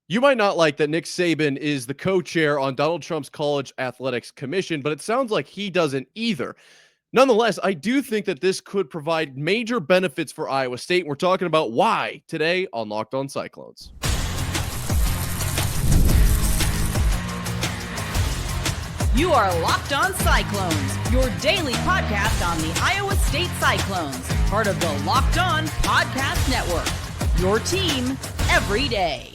You might not like that Nick Saban is the co-chair on Donald Trump's College Athletics Commission, but it sounds like he doesn't either. Nonetheless, I do think that this could provide major benefits for Iowa State. We're talking about why today on Locked On Cyclones. You are Locked On Cyclones, your daily podcast on the Iowa State Cyclones, part of the Locked On Podcast Network, your team every day.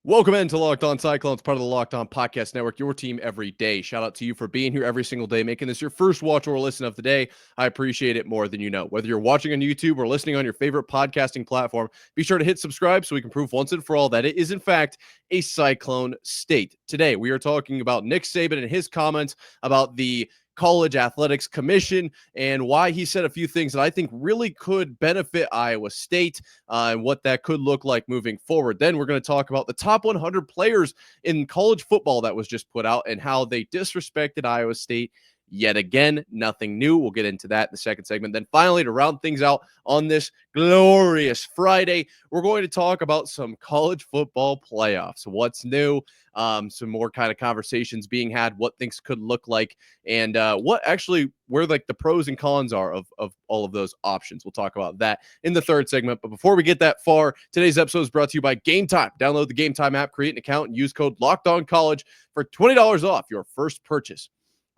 Welcome into Locked On Cyclones, part of the Locked On Podcast Network, your team every day. Shout out to you for being here every single day, making this your first watch or listen of the day. I appreciate it more than you know. Whether you're watching on YouTube or listening on your favorite podcasting platform, be sure to hit subscribe so we can prove once and for all that it is, in fact, a Cyclone state. Today, we are talking about Nick Saban and his comments about the College Athletics Commission and why he said a few things that I think really could benefit Iowa State and what that could look like moving forward. Then we're going to talk about the top 100 players in college football that was just put out and how they disrespected Iowa State yet again. Nothing new. We'll get into that in the second segment. Then finally, to round things out on this glorious Friday, we're going to talk about some college football playoffs. What's new? Some more kind of conversations being had, what things could look like, and what actually where like the pros and cons are of all of those options. We'll talk about that in the third segment. But before we get that far, today's episode is brought to you by Game Time. Download the Game Time app, create an account, and use code LOCKEDONCollege for $20 off your first purchase.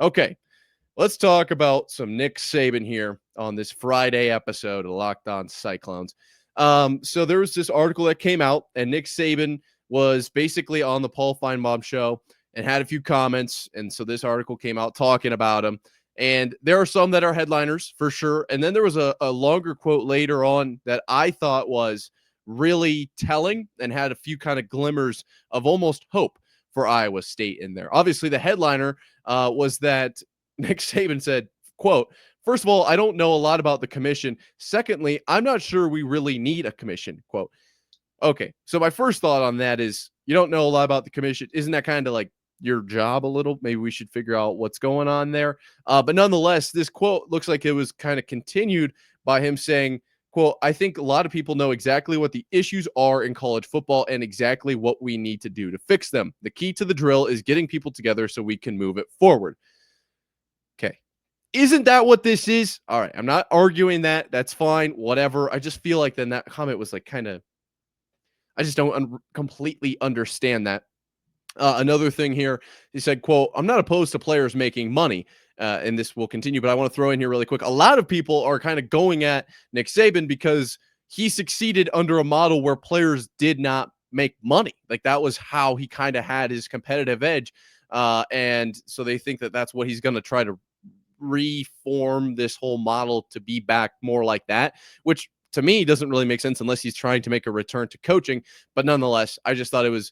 Okay, let's talk about some Nick Saban here on this Friday episode of Locked On Cyclones. So there was this article that came out, and Nick Saban was basically on the Paul Feinbaum show and had a few comments. And so this article came out talking about him. And there are some that are headliners for sure. And then there was a longer quote later on that I thought was really telling and had a few kind of glimmers of almost hope for Iowa State in there. Obviously, the headliner was that Nick Saban said, quote, "First of all, I don't know a lot about the commission. Secondly, I'm not sure we really need a commission," quote. Okay, so my first thought on that is you don't know a lot about the commission. Isn't that kind of like your job a little? Maybe we should figure out what's going on there. But nonetheless, this quote looks like it was kind of continued by him saying, quote, "I think a lot of people know exactly what the issues are in college football and exactly what we need to do to fix them. The key to the drill is getting people together so we can move it forward." Okay. Isn't that what this is? All right. I'm not arguing that. That's fine. Whatever. I just feel like then that comment was like kind of, I just don't completely understand that. Another thing here, he said, quote, "I'm not opposed to players making money." And this will continue, but I want to throw in here really quick. A lot of people are kind of going at Nick Saban because he succeeded under a model where players did not make money. Like that was how he kind of had his competitive edge. And so they think that that's what he's going to try to reform this whole model to be back more like that, which to me doesn't really make sense unless he's trying to make a return to coaching. But nonetheless, I just thought it was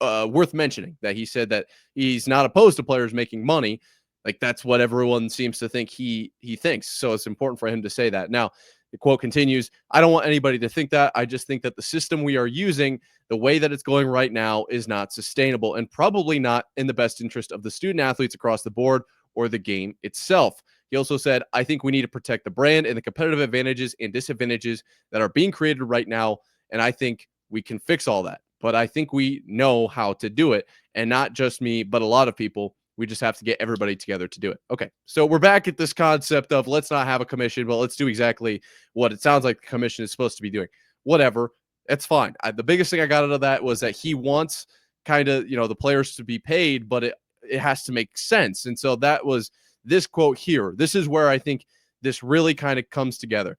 worth mentioning that he said that he's not opposed to players making money. Like that's what everyone seems to think he thinks. So it's important for him to say that. Now, the quote continues, "I don't want anybody to think that. I just think that the system we are using, the way that it's going right now, is not sustainable and probably not in the best interest of the student athletes across the board or the game itself." He also said, "I think we need to protect the brand and the competitive advantages and disadvantages that are being created right now. And I think we can fix all that. But I think we know how to do it. And not just me, but a lot of people. We just have to get everybody together to do it." Okay, so we're back at this concept of let's not have a commission, but let's do exactly what it sounds like the commission is supposed to be doing. Whatever, it's fine. The biggest thing I got out of that was that he wants kind of, the players to be paid, but it has to make sense. And so that was this quote here. This is where I think this really kind of comes together.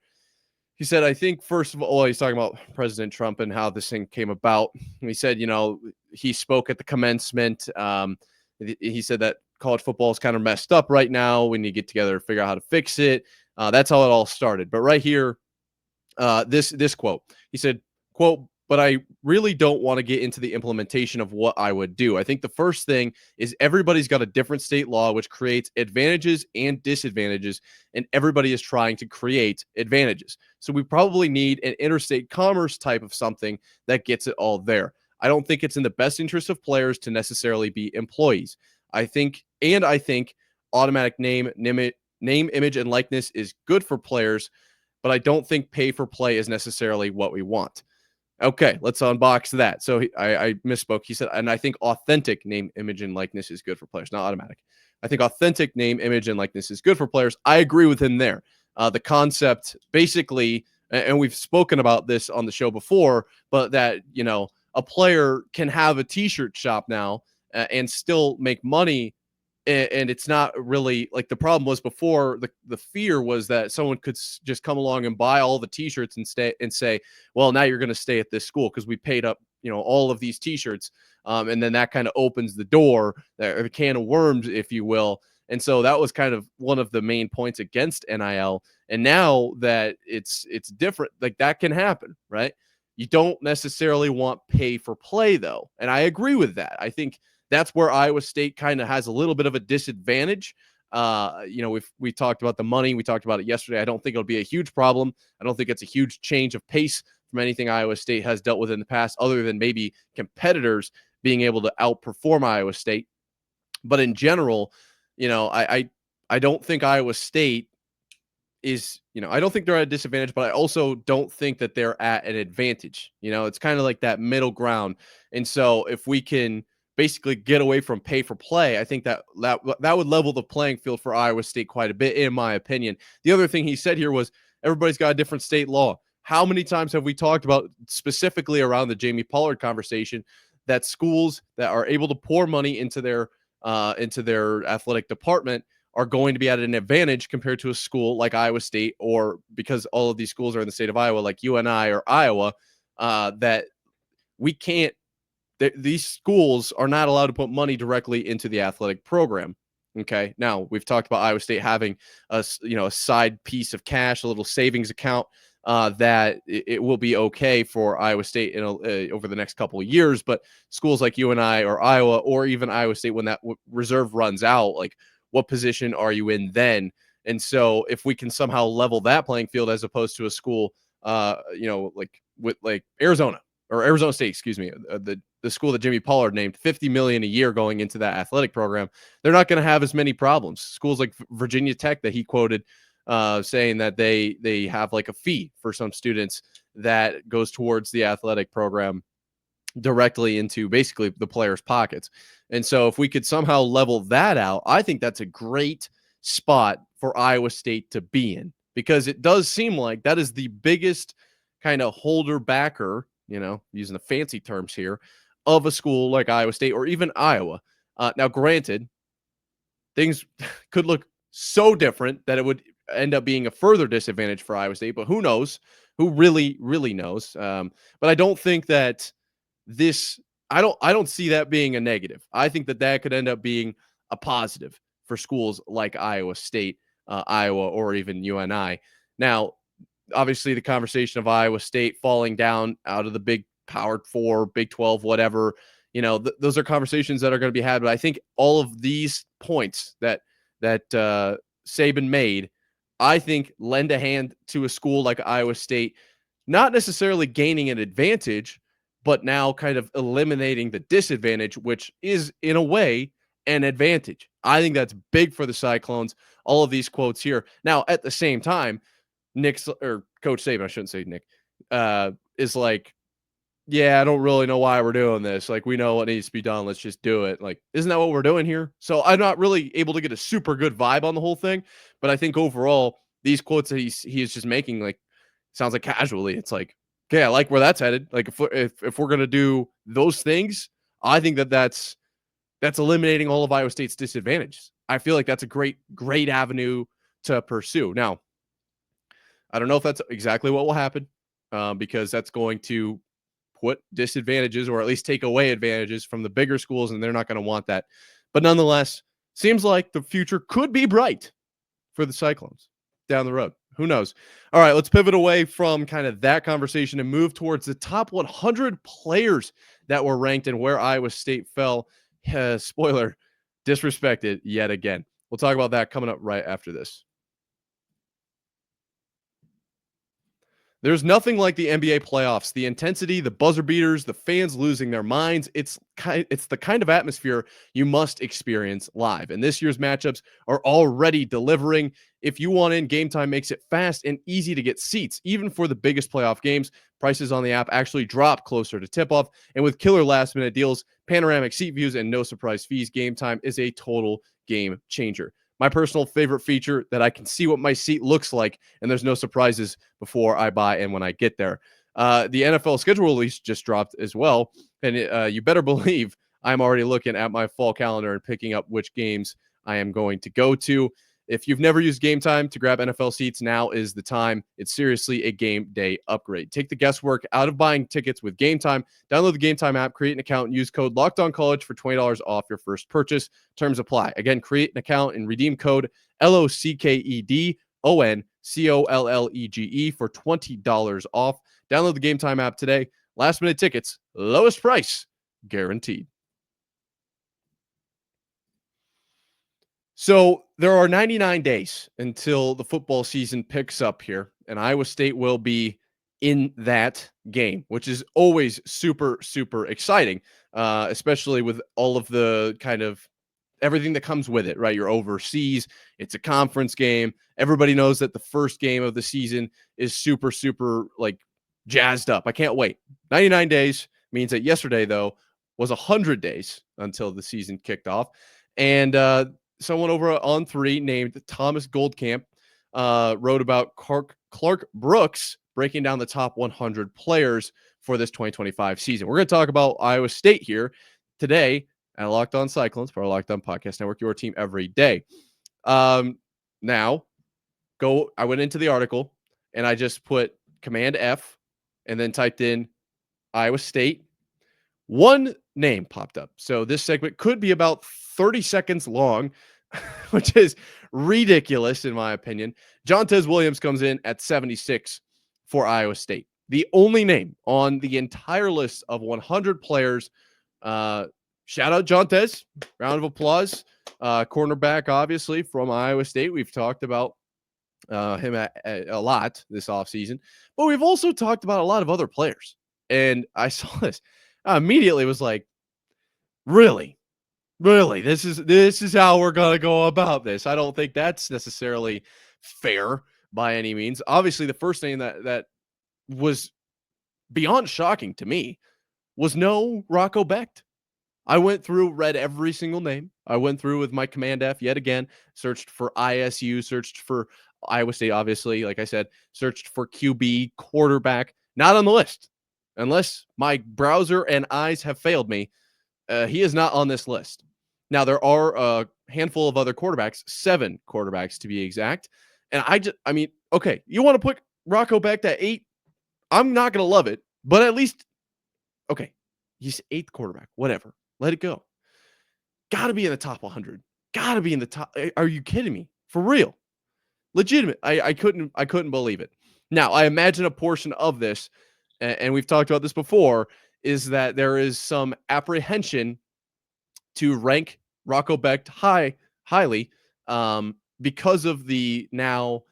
He said, "I think, first of all," he's talking about President Trump and how this thing came about. He said, he spoke at the commencement. He said that college football is kind of messed up right now. We need to get together to figure out how to fix it. That's how it all started. But right here, this quote, he said, quote, "But I really don't want to get into the implementation of what I would do. I think the first thing is everybody's got a different state law, which creates advantages and disadvantages, and everybody is trying to create advantages. So we probably need an interstate commerce type of something that gets it all there. I don't think it's in the best interest of players to necessarily be employees. I think automatic name, image, and likeness is good for players, but I don't think pay for play is necessarily what we want." Okay, let's unbox that. So I misspoke. He said, and I think authentic name, image, and likeness is good for players, not automatic. I think authentic name, image, and likeness is good for players. I agree with him there. The concept, basically, and we've spoken about this on the show before, but that a player can have a T-shirt shop now and still make money, and it's not really like the problem was before. The fear was that someone could just come along and buy all the T-shirts and stay and say, well, now you're going to stay at this school because we paid up all of these T-shirts, and then that kind of opens the door, or a can of worms, if you will. And so that was kind of one of the main points against NIL. And now that it's different, like that can happen, right? You don't necessarily want pay for play, though, and I agree with that. I think that's where Iowa State kind of has a little bit of a disadvantage. We talked about the money. We talked about it yesterday. I don't think it'll be a huge problem. I don't think it's a huge change of pace from anything Iowa State has dealt with in the past, other than maybe competitors being able to outperform Iowa State. But in general, I don't think Iowa State is, I don't think they're at a disadvantage, but I also don't think that they're at an advantage. It's kind of like that middle ground. And so if we can basically get away from pay for play, I think that would level the playing field for Iowa State quite a bit, in my opinion. The other thing he said here was everybody's got a different state law. How many times have we talked about, specifically around the Jamie Pollard conversation, that schools that are able to pour money into their athletic department are going to be at an advantage compared to a school like Iowa State, or because all of these schools are in the state of Iowa, like UNI or Iowa, that we can't, these schools are not allowed to put money directly into the athletic program. Okay. Now we've talked about Iowa State having a side piece of cash, a little savings account, that it will be okay for Iowa State over the next couple of years. But schools like UNI or Iowa, or even Iowa State, when that reserve runs out, like, what position are you in then? And so if we can somehow level that playing field, as opposed to a school, like Arizona or Arizona State, excuse me, the school that Jimmy Pollard named, $50 million a year going into that athletic program, they're not going to have as many problems. Schools like Virginia Tech, that he quoted, saying that they have like a fee for some students that goes towards the athletic program directly into basically the players' pockets. And so if we could somehow level that out, I think that's a great spot for Iowa State to be in, because it does seem like that is the biggest kind of holder backer, using the fancy terms here, of a school like Iowa State or even Iowa. Now, granted, things could look so different that it would end up being a further disadvantage for Iowa State, but who knows? Who really, really knows? But I don't think that I don't see that being a negative. I think that could end up being a positive for schools like Iowa State, Iowa, or even UNI. Now, obviously, the conversation of Iowa State falling down out of the Big Power 4, Big 12, whatever, those are conversations that are going to be had. But I think all of these points that Saban made, I think, lend a hand to a school like Iowa State, not necessarily gaining an advantage, but now kind of eliminating the disadvantage, which is, in a way, an advantage. I think that's big for the Cyclones, all of these quotes here. Now, at the same time, Coach Saban, I shouldn't say Nick, is like, yeah, I don't really know why we're doing this. Like, we know what needs to be done. Let's just do it. Like, isn't that what we're doing here? So I'm not really able to get a super good vibe on the whole thing. But I think overall, these quotes that he is just making, like, sounds like casually, it's like, okay, I like where that's headed. Like, if we're gonna do those things, I think that's eliminating all of Iowa State's disadvantages. I feel like that's a great avenue to pursue. Now, I don't know if that's exactly what will happen, because that's going to put disadvantages, or at least take away advantages, from the bigger schools, and they're not going to want that. But nonetheless, seems like the future could be bright for the Cyclones down the road. Who knows? All right, let's pivot away from kind of that conversation and move towards the top 100 players that were ranked and where Iowa State fell. Spoiler, disrespected yet again. We'll talk about that coming up right after this. There's nothing like the NBA playoffs. The intensity, the buzzer beaters, the fans losing their minds. It's the kind of atmosphere you must experience live. And this year's matchups are already delivering. If you want in, Game Time makes it fast and easy to get seats. Even for the biggest playoff games, prices on the app actually drop closer to tip-off. And with killer last-minute deals, panoramic seat views, and no surprise fees, Game Time is a total game changer. My personal favorite feature that I can see what my seat looks like, and there's no surprises before I buy and when I get there. The NFL schedule release just dropped as well, and you better believe I'm already looking at my fall calendar and picking up which games I am going to go to. If you've never used Game Time to grab NFL seats, now is the time. It's seriously a game day upgrade. Take the guesswork out of buying tickets with Game Time. Download the Game Time app, create an account, and use code LOCKEDONCollege for $20 off your first purchase. Terms apply. Again, create an account and redeem code LOCKEDONCOLLEGE for $20 off. Download the Game Time app today. Last minute tickets, lowest price guaranteed. So there are 99 days until the football season picks up here, and Iowa State will be in that game, which is always super, super exciting, especially with all of the kind of everything that comes with it, right? You're overseas. It's a conference game. Everybody knows that the first game of the season is super, super like jazzed up. I can't wait. 99 days means that yesterday, though, was 100 days until the season kicked off. And someone over on 3 named Thomas Goldkamp wrote about Clark Brooks breaking down the top 100 players for this 2025 season. We're going to talk about Iowa State here today at Locked On Cyclones, for our Locked On Podcast Network, your team every day. Now, I went into the article and I just put Command F and then typed in Iowa State. One name popped up. So this segment could be about 30 seconds long, which is ridiculous in my opinion. Jontez Williams comes in at 76 for Iowa State. The only name on the entire list of 100 players. Shout out Jontez. Round of applause. Cornerback, obviously, from Iowa State. We've talked about him a lot this offseason. But we've also talked about a lot of other players. And I saw this. I immediately was like, really? This is how we're going to go about this. I don't think that's necessarily fair by any means. Obviously, the first thing that was beyond shocking to me was no Rocco Becht. I went through, read every single name. I went through with my Command F yet again, searched for ISU, searched for Iowa State, obviously, like I said, searched for QB, quarterback, not on the list. Unless my browser and eyes have failed me, he is not on this list. Now, there are a handful of other quarterbacks, 7 quarterbacks to be exact. And okay, you want to put Rocco Becht at 8? I'm not going to love it, but at least, okay, he's 8th quarterback, whatever. Let it go. Got to be in the top 100. Got to be in the top. Are you kidding me? For real. Legitimate. I couldn't believe it. Now, I imagine a portion of this, and we've talked about this before, is that there is some apprehension to rank Rocco Becht highly because of the now,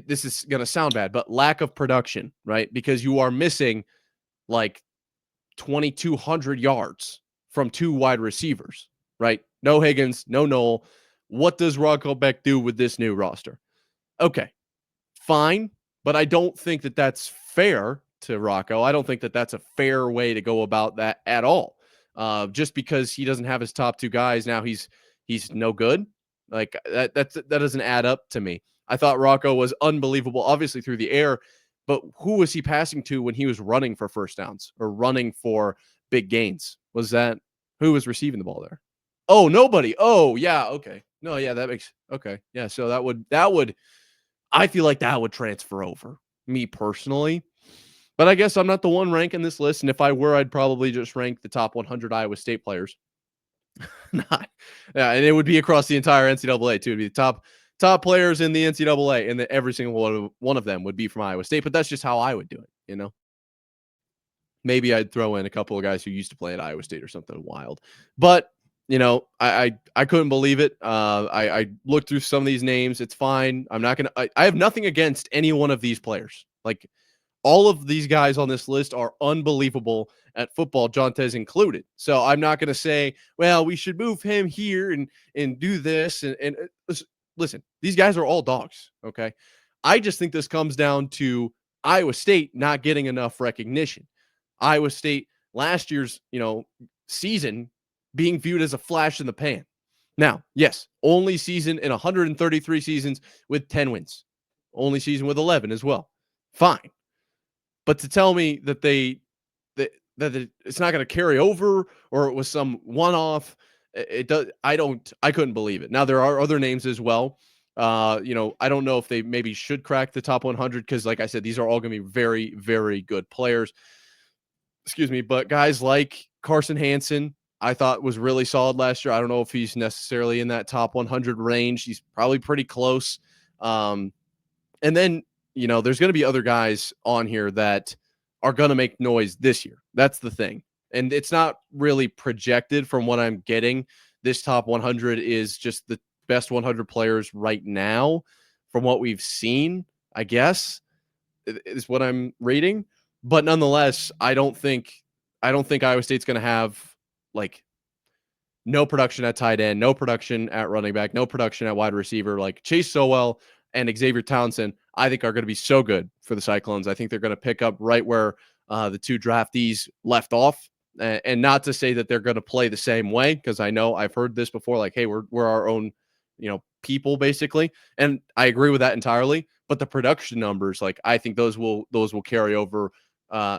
this is going to sound bad, but lack of production, right? Because you are missing like 2,200 yards from 2 wide receivers, right? No Higgins, no Knoll. What does Rocco Becht do with this new roster? Okay, fine, but I don't think that that's fair to Rocco. I don't think that that's a fair way to go about that at all. Just because he doesn't have his top 2 guys, now he's no good. Like that doesn't add up to me. I thought Rocco was unbelievable, obviously through the air, but who was he passing to when he was running for first downs or running for big gains? Who was receiving the ball there? Oh, nobody. Oh, yeah. Okay. No, yeah, that makes okay. Yeah. So that would, I feel like that would transfer over, me personally. But I guess I'm not the one ranking this list. And if I were, I'd probably just rank the top 100 Iowa State players. Not, yeah, and it would be across the entire NCAA too. It'd be the top players in the NCAA, and every single one of them would be from Iowa State. But that's just how I would do it, you know. Maybe I'd throw in a couple of guys who used to play at Iowa State or something wild. But you know, I couldn't believe it. I looked through some of these names. It's fine. I'm not gonna. I have nothing against any one of these players. Like, all of these guys on this list are unbelievable at football, Jontes included. So I'm not going to say, well, we should move him here and do this. Listen, these guys are all dogs. Okay. I just think this comes down to Iowa State not getting enough recognition. Iowa State last year's, season being viewed as a flash in the pan. Now, yes, only season in 133 seasons with 10 wins. Only season with 11 as well. Fine. But to tell me that that it's not going to carry over or it was some one-off, I couldn't believe it. Now there are other names as well. I don't know if they maybe should crack the top 100 because, like I said, these are all going to be very, very good players. Excuse me, but guys like Carson Hansen, I thought was really solid last year. I don't know if he's necessarily in that top 100 range. He's probably pretty close. And then there's going to be other guys on here that are going to make noise this year. That's the thing. And it's not really projected from what I'm getting. This top 100 is just the best 100 players right now from what we've seen, I guess, is what I'm reading. But nonetheless, I don't think Iowa State's going to have like no production at tight end, no production at running back, no production at wide receiver. Like Chase Sowell and Xavier Townsend, I think are going to be so good for the Cyclones. I think they're going to pick up right where the two draftees left off. And not to say that they're going to play the same way, because I know I've heard this before, like, hey, we're our own, people basically. And I agree with that entirely. But the production numbers, like, I think those will carry over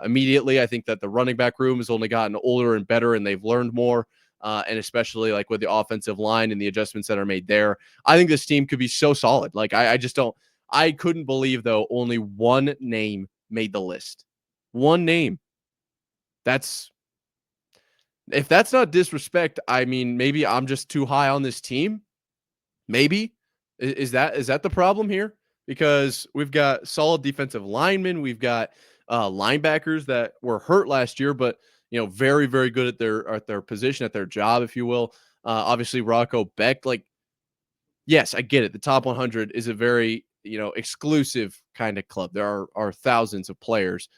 immediately. I think that the running back room has only gotten older and better, and they've learned more. And especially like with the offensive line and the adjustments that are made there, I think this team could be so solid. Like I couldn't believe though only one name made the list. One name. If that's not disrespect, I mean, maybe I'm just too high on this team. Maybe is that the problem here? Because we've got solid defensive linemen, we've got linebackers that were hurt last year, but very, very good at their position, at their job, if you will. Obviously, Rocco Beck. Like, yes, I get it. The top 100 is a very exclusive kind of club. There are thousands of players,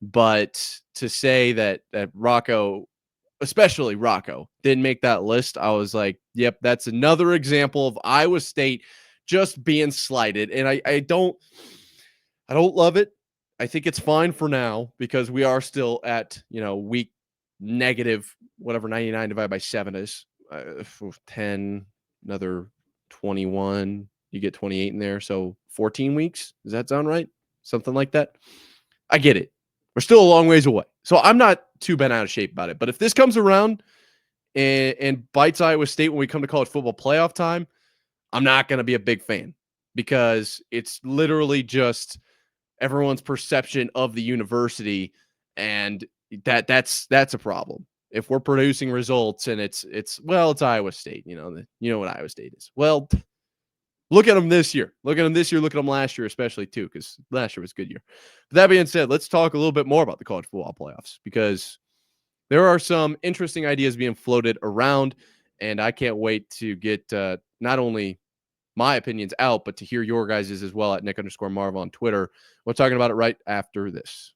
but to say that Rocco, especially Rocco, didn't make that list, I was like, yep, that's another example of Iowa State just being slighted, and I don't love it. I think it's fine for now because we are still at week negative whatever 99 divided by 7 is 10, another 21, you get 28 in there, so 14 weeks. Does that sound right? Something like that. I get it. We're still a long ways away, so I'm not too bent out of shape about it. But if this comes around and bites Iowa State when we come to college football playoff time, I'm not going to be a big fan because it's literally just everyone's perception of the university, and that's a problem. If we're producing results and it's Iowa State, you know what Iowa State is. Well, look at them this year. Look at them last year, especially too, because last year was a good year. But that being said, let's talk a little bit more about the college football playoffs because there are some interesting ideas being floated around, and I can't wait to get not only my opinions out, but to hear your guys' as well at Nick_Marv on Twitter. We're talking about it right after this.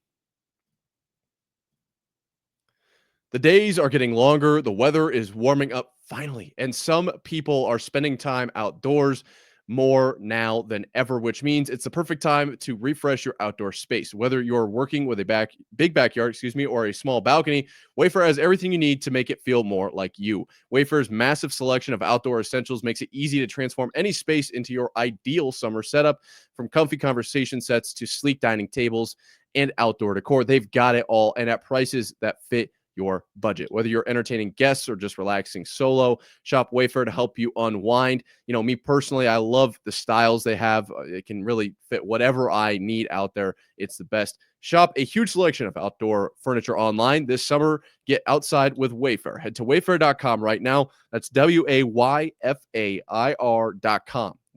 The days are getting longer. The weather is warming up finally, and some people are spending time outdoors more now than ever, which means it's the perfect time to refresh your outdoor space. Whether you're working with a big backyard, or a small balcony, Wayfair has everything you need to make it feel more like you. Wayfair's massive selection of outdoor essentials makes it easy to transform any space into your ideal summer setup. From comfy conversation sets to sleek dining tables and outdoor decor, they've got it all, and at prices that fit your budget. Whether you're entertaining guests or just relaxing solo, shop Wayfair to help you unwind. Me personally, I love the styles they have. It can really fit whatever I need out there. It's the best. Shop a huge selection of outdoor furniture online this summer. Get outside with Wayfair. Head to wayfair.com right now. That's WAYFAIR.com.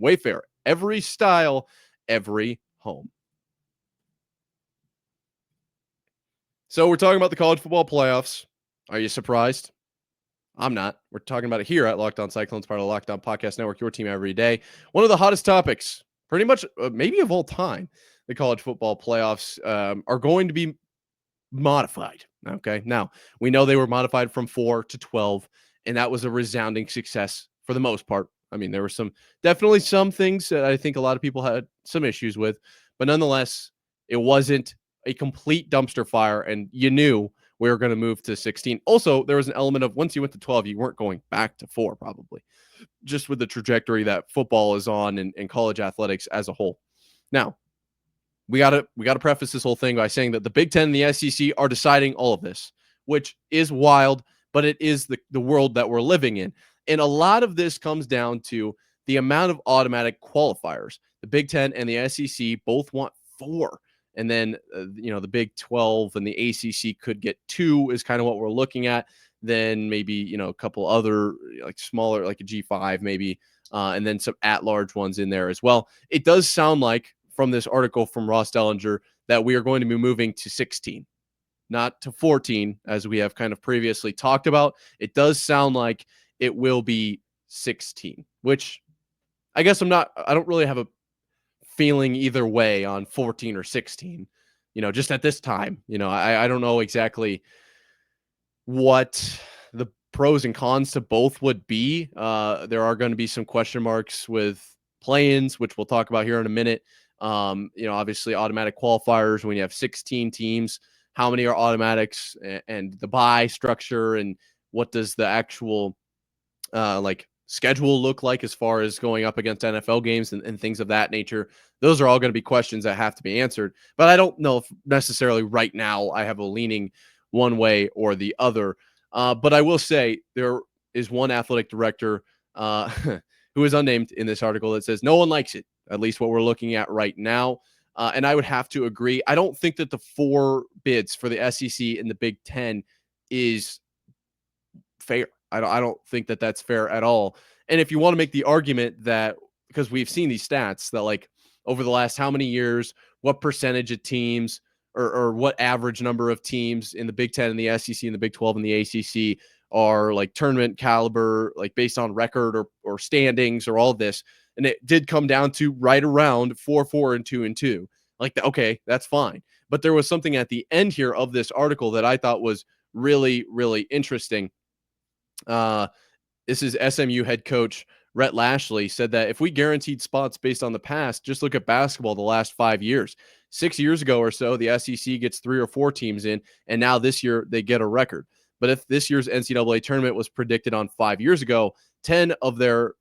Wayfair, every style, every home. So we're talking about the college football playoffs. Are you surprised? I'm not. We're talking about it here at Locked On Cyclones, part of the Locked On Podcast Network, your team every day. One of the hottest topics, pretty much maybe of all time. the college football playoffs are going to be modified. Okay. Now, we know they were modified from 4 to 12, and that was a resounding success for the most part. I mean, there were definitely some things that I think a lot of people had some issues with, but nonetheless, it wasn't a complete dumpster fire, and you knew we were going to move to 16. Also, there was an element of once you went to 12, you weren't going back to 4, probably, just with the trajectory that football is on and college athletics as a whole. Now, we gotta preface this whole thing by saying that the Big Ten and the SEC are deciding all of this, which is wild, but it is the world that we're living in. And a lot of this comes down to the amount of automatic qualifiers. The Big Ten and the SEC both want 4. And then, the Big 12 and the ACC could get 2 is kind of what we're looking at. Then maybe, a couple other like smaller, like a G5 maybe, and then some at-large ones in there as well. It does sound like from this article from Ross Dellinger that we are going to be moving to 16, not to 14, as we have kind of previously talked about. It does sound like it will be 16, which I guess I don't really have a feeling either way on 14 or 16, just at this time. I don't know exactly what the pros and cons to both would be. There are going to be some question marks with play-ins, which we'll talk about here in a minute. Obviously automatic qualifiers when you have 16 teams, how many are automatics, and the bye structure, and what does the actual schedule look like as far as going up against NFL games and things of that nature. Those are all going to be questions that have to be answered, but I don't know if necessarily right now I have a leaning one way or the other. But I will say there is one athletic director who is unnamed in this article that says no one likes it, at least what we're looking at right now. And I would have to agree. I don't think that the 4 bids for the SEC and the Big Ten is fair. I don't think that that's fair at all. And if you want to make the argument that, because we've seen these stats that like over the last how many years, what percentage of teams or what average number of teams in the Big Ten and the SEC and the Big 12 and the ACC are like tournament caliber, like based on record or standings or all this. And it did come down to right around 4-4 and 2-2. Like, okay, that's fine. But there was something at the end here of this article that I thought was really, really interesting. This is SMU head coach Rhett Lashley said that if we guaranteed spots based on the past, just look at basketball the last 5 years. 6 years ago or so, the SEC gets 3 or 4 teams in, and now this year they get a record. But if this year's NCAA tournament was predicted on 5 years ago, 10 of their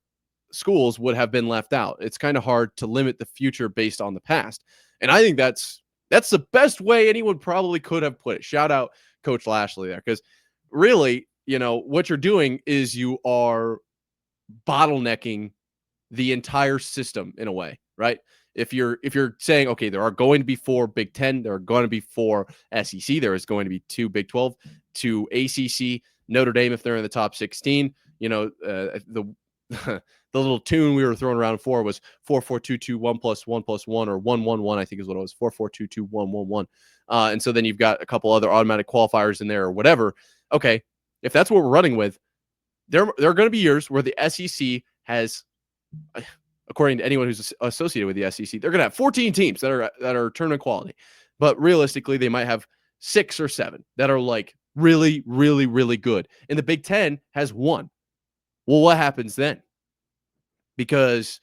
schools would have been left out. It's kind of hard to limit the future based on the past. And I think that's the best way anyone probably could have put it. Shout out Coach Lashley there, because really, what you're doing is you are bottlenecking the entire system in a way, right? If you're saying, okay, there are going to be 4 Big Ten, there are going to be 4 SEC, there is going to be 2 Big 12, 2 ACC, Notre Dame if they're in the top 16, the little tune we were throwing around for was 4-4-2-2 1+1+1 or 1-1-1, I think is what it was, 4-4-2-2 1-1-1. And so then you've got a couple other automatic qualifiers in there or whatever. Okay, if that's what we're running with, there are going to be years where the SEC has, according to anyone who's associated with the SEC, they're going to have 14 teams that are tournament quality. But realistically, they might have 6 or 7 that are like really, really, really good. And the Big Ten has 1. Well, what happens then? Because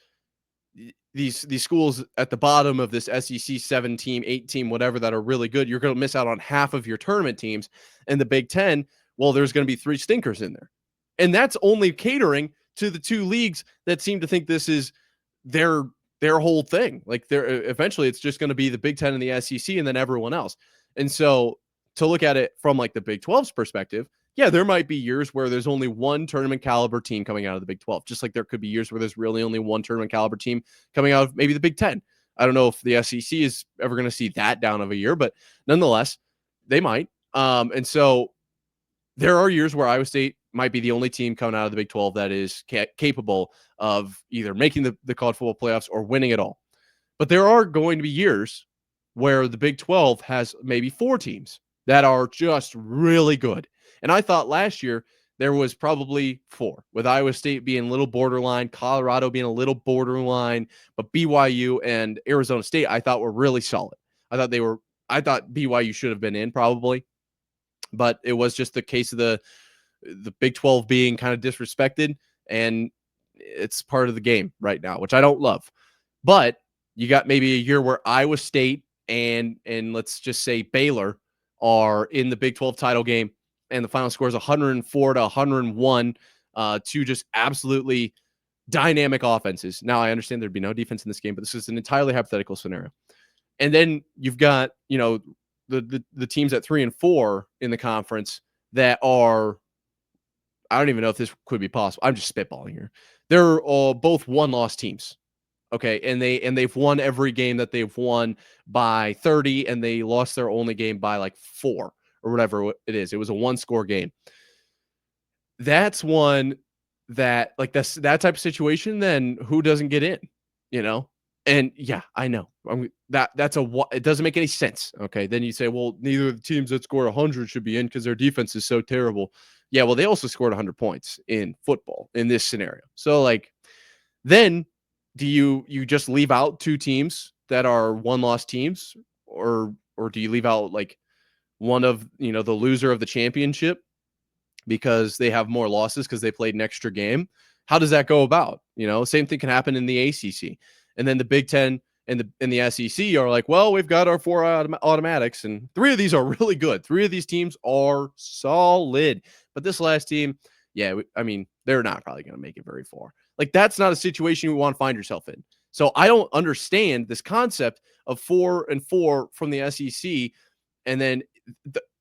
these schools at the bottom of this SEC 7-team, 8-team, whatever, that are really good, you're going to miss out on half of your tournament teams. And the Big Ten, well, there's going to be 3 stinkers in there. And that's only catering to the 2 leagues that seem to think this is their whole thing. Like, eventually it's just going to be the Big Ten and the SEC and then everyone else. And so to look at it from like the Big 12's perspective, yeah, there might be years where there's only 1 tournament caliber team coming out of the Big 12, just like there could be years where there's really only 1 tournament caliber team coming out of maybe the Big 10. I don't know if the SEC is ever going to see that down of a year, but nonetheless, they might. And so there are years where Iowa State might be the only team coming out of the Big 12 that is capable of either making the college football playoffs or winning it all. But there are going to be years where the Big 12 has maybe 4 teams that are just really good. And I thought last year there was probably 4, with Iowa State being a little borderline, Colorado being a little borderline, but BYU and Arizona State I thought were really solid. I thought BYU should have been in probably, but it was just the case of the Big 12 being kind of disrespected, and it's part of the game right now, which I don't love. But you got maybe a year where Iowa State and let's just say Baylor are in the Big 12 title game, and the final score is 104 to 101, two just absolutely dynamic offenses. Now, I understand there'd be no defense in this game, but this is an entirely hypothetical scenario. And then you've got, the teams at 3 and 4 in the conference that are, I don't even know if this could be possible. I'm just spitballing here. They're all both 1-loss teams. Okay. And they've won every game that they've won by 30, and they lost their only game by like 4 or whatever it is. It was a 1-score game. That's one that, like, that type of situation, then who doesn't get in, And yeah, I know it doesn't make any sense. Okay. Then you say, well, neither of the teams that score 100 should be in because their defense is so terrible. Yeah. Well, they also scored 100 points in football in this scenario. So, like, then do you just leave out 2 teams that are 1-loss teams, or do you leave out like one of, the loser of the championship because they have more losses because they played an extra game? How does that go about? Same thing can happen in the ACC. And then the Big Ten and the SEC are like, well, we've got our 4 automatics, and 3 of these are really good. 3 of these teams are solid. But this last team, yeah, they're not probably going to make it very far. Like, that's not a situation you want to find yourself in. So I don't understand this concept of 4 and 4 from the SEC. And then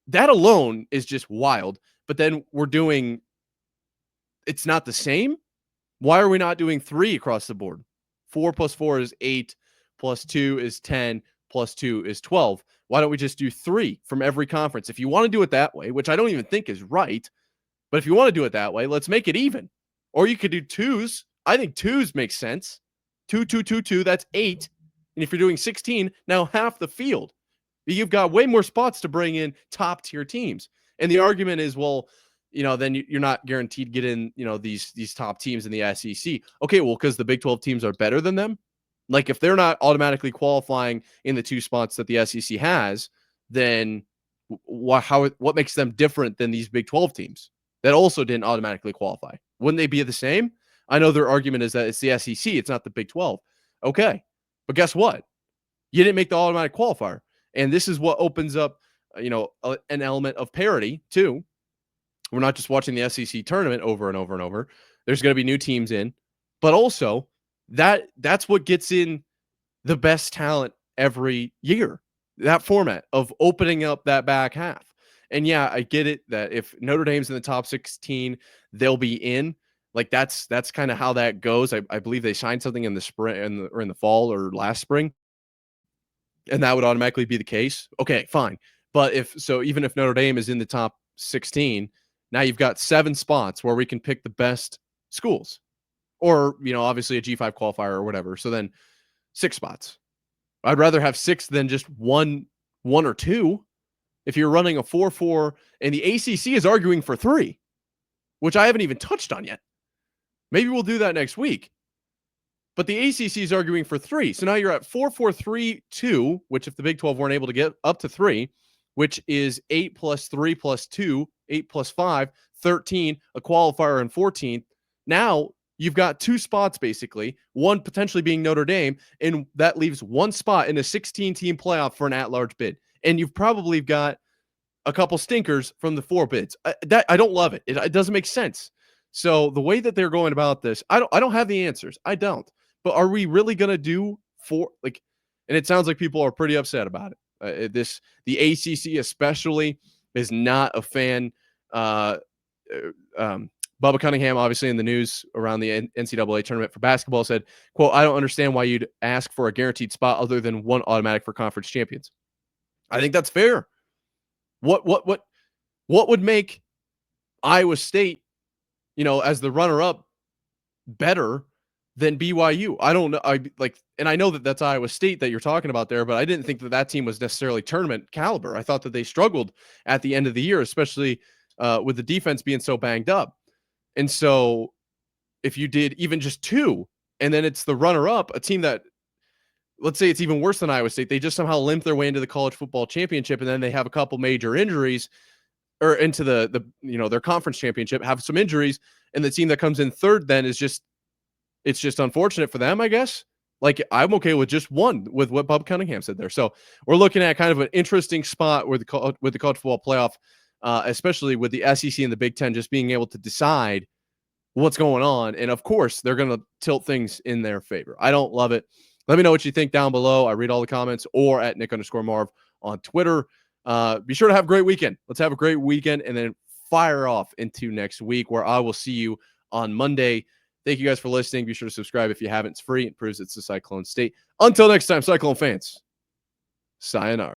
that alone is just wild. But then it's not the same. Why are we not doing 3 across the board? 4 plus 4 is 8, plus 2 is 10, plus 2 is 12. Why don't we just do 3 from every conference? If you want to do it that way, which I don't even think is right, but if you want to do it that way, let's make it even. Or you could do 2s. I think 2s makes sense. 2, 2, 2, 2, that's 8. And if you're doing 16, now half the field. You've got way more spots to bring in top tier teams. And the argument is, well, then you're not guaranteed to get in, these top teams in the SEC. Okay, well, because the Big 12 teams are better than them. Like, if they're not automatically qualifying in the 2 spots that the SEC has, then what makes them different than these Big 12 teams that also didn't automatically qualify? Wouldn't they be the same? I know their argument is that it's the SEC, it's not the Big 12. Okay, but guess what? You didn't make the automatic qualifier. And this is what opens up, an element of parity too. We're not just watching the SEC tournament over and over and over. There's going to be new teams in, but also that's what gets in the best talent every year. That format of opening up that back half. And yeah, I get it that if Notre Dame's in the top 16, they'll be in. Like, that's kind of how that goes. I believe they signed something in the spring or in the fall or last spring, and that would automatically be the case. Okay, fine. But even if Notre Dame is in the top 16, now you've got 7 spots where we can pick the best schools, or, obviously a G5 qualifier or whatever. So then 6 spots. I'd rather have 6 than just one or 2. If you're running a 4-4, and the ACC is arguing for 3, which I haven't even touched on yet. Maybe we'll do that next week. But the ACC is arguing for 3. So now you're at 4-4-3-2, which if the Big 12 weren't able to get up to 3, which is 8 plus 3 plus 2, 8 plus 5, 13, a qualifier, and 14. Now you've got 2 spots, basically, one potentially being Notre Dame, and that leaves 1 spot in a 16-team playoff for an at-large bid. And you've probably got a couple stinkers from the 4 bids. I don't love it. It doesn't make sense. So the way that they're going about this, I don't have the answers. I don't. But are we really going to do 4? Like, and it sounds like people are pretty upset about it. The ACC especially is not a fan. Bubba Cunningham, obviously in the news around the NCAA tournament for basketball, said, quote, "I don't understand why you'd ask for a guaranteed spot other than 1 automatic for conference champions." I think that's fair. What would make Iowa State, as the runner-up, better than BYU? I don't know. And I know that that's Iowa State that you're talking about there, but I didn't think that team was necessarily tournament caliber. I thought that they struggled at the end of the year, especially with the defense being so banged up. And so if you did even just 2, and then it's the runner-up, a team that, let's say it's even worse than Iowa State, they just somehow limp their way into the college football championship, and then they have a couple major injuries, or into the their conference championship, have some injuries, and the team that comes in third then is just, it's just unfortunate for them, I guess. Like, I'm okay with just 1, with what Bob Cunningham said there. So we're looking at kind of an interesting spot with the college football playoff, especially with the SEC and the Big Ten just being able to decide what's going on. And of course, they're going to tilt things in their favor. I don't love it. Let me know what you think down below. I read all the comments, or at Nick_Marv on Twitter. Be sure to have a great weekend. Let's have a great weekend, and then fire off into next week, where I will see you on Monday. Thank you guys for listening. Be sure to subscribe if you haven't. It's free. It proves it's the Cyclone State. Until next time, Cyclone fans, sayonara.